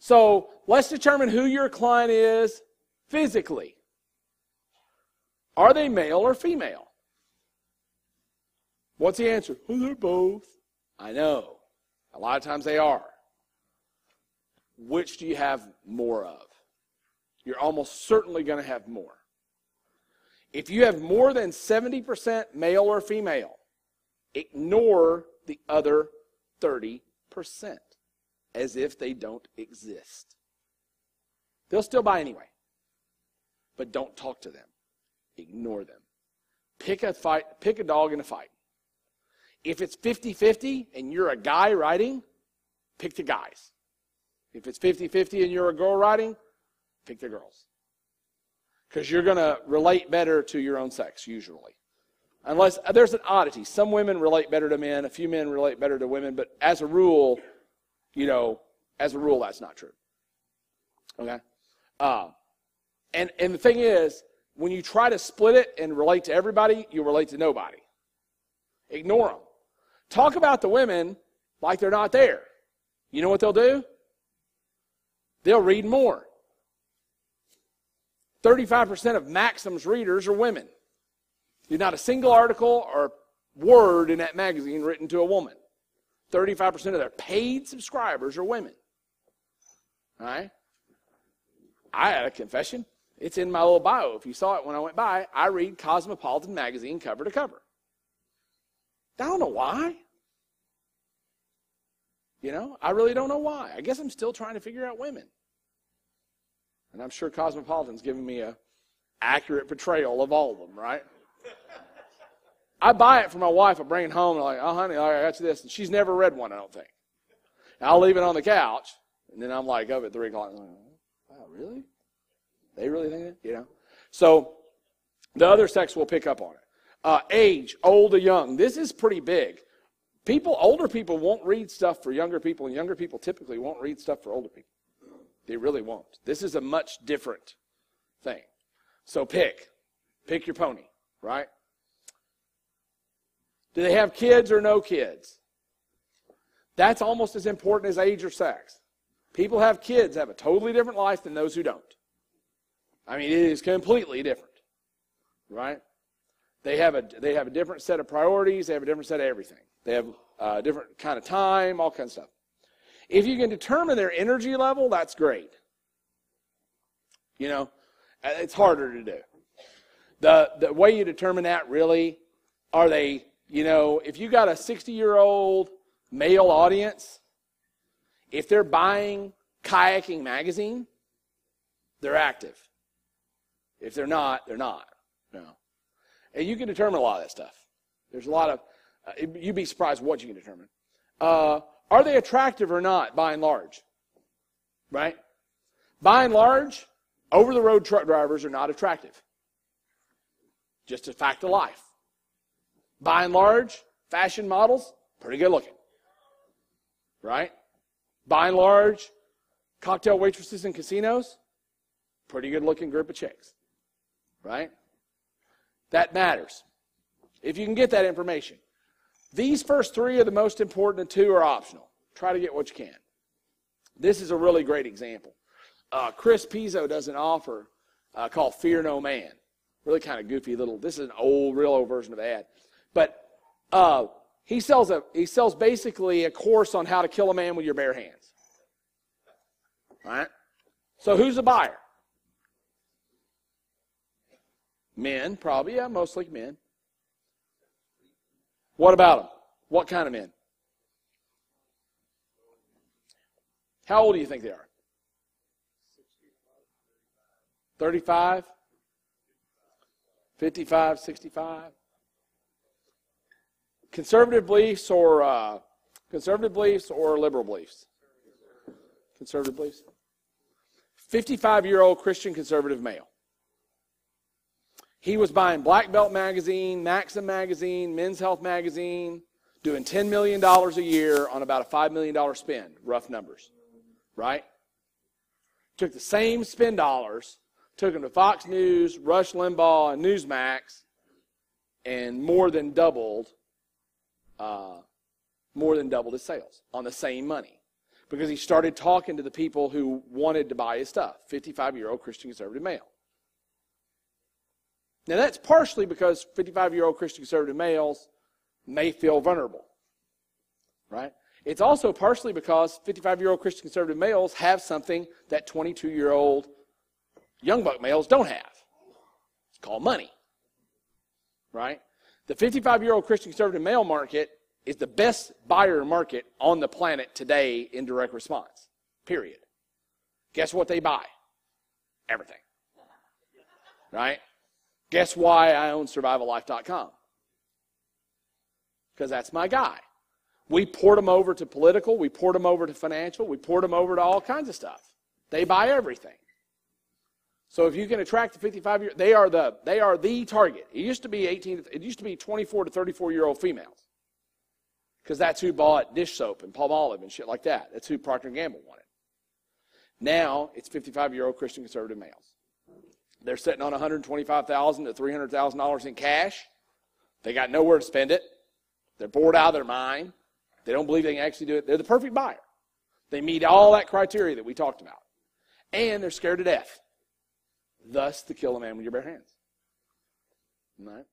So let's determine who your client is physically. Are they male or female? What's the answer? Well, they're both. I know. A lot of times they are. Which do you have more of? You're almost certainly going to have more. If you have more than 70% male or female, ignore the other 30% as if they don't exist. They'll still buy anyway, but don't talk to them. Ignore them. Pick a dog in a fight. If it's 50-50 and you're a guy riding, pick the guys. If it's 50-50 and you're a girl riding, pick the girls. Because you're going to relate better to your own sex, usually. Unless there's an oddity. Some women relate better to men. A few men relate better to women. But as a rule, that's not true. Okay? And the thing is, when you try to split it and relate to everybody, you'll relate to nobody. Ignore them. Talk about the women like they're not there. You know what they'll do? They'll read more. 35% of Maxim's readers are women. There's not a single article or word in that magazine written to a woman. 35% of their paid subscribers are women. All right? I had a confession. It's in my little bio. If you saw it when I went by, I read Cosmopolitan magazine cover to cover. I don't know why. I really don't know why. I guess I'm still trying to figure out women. And I'm sure Cosmopolitan's giving me an accurate portrayal of all of them, right? I buy it for my wife. I bring it home, and I'm like, oh, honey, I got you this. And she's never read one, I don't think. And I'll leave it on the couch, and then I'm like, up at 3 o'clock. Like, wow, really? They really think that? So the other sex will pick up on it. Age, old or young. This is pretty big. Older people won't read stuff for younger people, and younger people typically won't read stuff for older people. They really won't. This is a much different thing. So pick your pony, right? Do they have kids or no kids? That's almost as important as age or sex. People have kids have a totally different life than those who don't. I mean, it is completely different, right? They have a different set of priorities. They have a different set of everything. They have a different kind of time, all kinds of stuff. If you can determine their energy level, that's great. It's harder to do. The way you determine that really, are they, if you got a 60-year-old male audience, if they're buying Kayaking magazine, they're active. If they're not, they're not. No. And you can determine a lot of that stuff. There's a lot of, you'd be surprised what you can determine. Are they attractive or not, by and large? Right? By and large, over-the-road truck drivers are not attractive. Just a fact of life. By and large, fashion models, pretty good looking. Right? By and large, cocktail waitresses in casinos, pretty good looking group of chicks. Right? That matters. If you can get that information. These first 3 are the most important, and 2 are optional. Try to get what you can. This is a really great example. Chris Pizzo does an offer called Fear No Man. Really kind of goofy little, this is an real old version of the ad. But he sells basically a course on how to kill a man with your bare hands. All right? So who's the buyer? Men, probably, yeah, mostly men. What about them? What kind of men? How old do you think they are? 35? 55, 65? Conservative beliefs or liberal beliefs? Conservative beliefs. 55-year-old Christian conservative male. He was buying Black Belt magazine, Maxim magazine, Men's Health magazine, doing $10 million a year on about a $5 million spend, rough numbers, right? Took the same spend dollars, took them to Fox News, Rush Limbaugh, and Newsmax, and more than doubled his sales on the same money. because he started talking to the people who wanted to buy his stuff. 55-year-old Christian conservative male. Now, that's partially because 55-year-old Christian conservative males may feel vulnerable, right? It's also partially because 55-year-old Christian conservative males have something that 22-year-old young buck males don't have. It's called money, right? The 55-year-old Christian conservative male market is the best buyer market on the planet today in direct response, period. Guess what they buy? Everything, right? Guess why I own survivallife.com? Because that's my guy. We port them over to political, we port them over to financial, we port them over to all kinds of stuff. They buy everything. So if you can attract the 55-year, they are the target. It used to be 24 to 34-year-old females, because that's who bought dish soap and Palmolive and shit like that. That's who Procter & Gamble wanted. Now it's 55-year-old Christian conservative males. They're sitting on $125,000 to $300,000 in cash. They got nowhere to spend it. They're bored out of their mind. They don't believe they can actually do it. They're the perfect buyer. They meet all that criteria that we talked about. And they're scared to death. Thus, to kill a man with your bare hands. Right?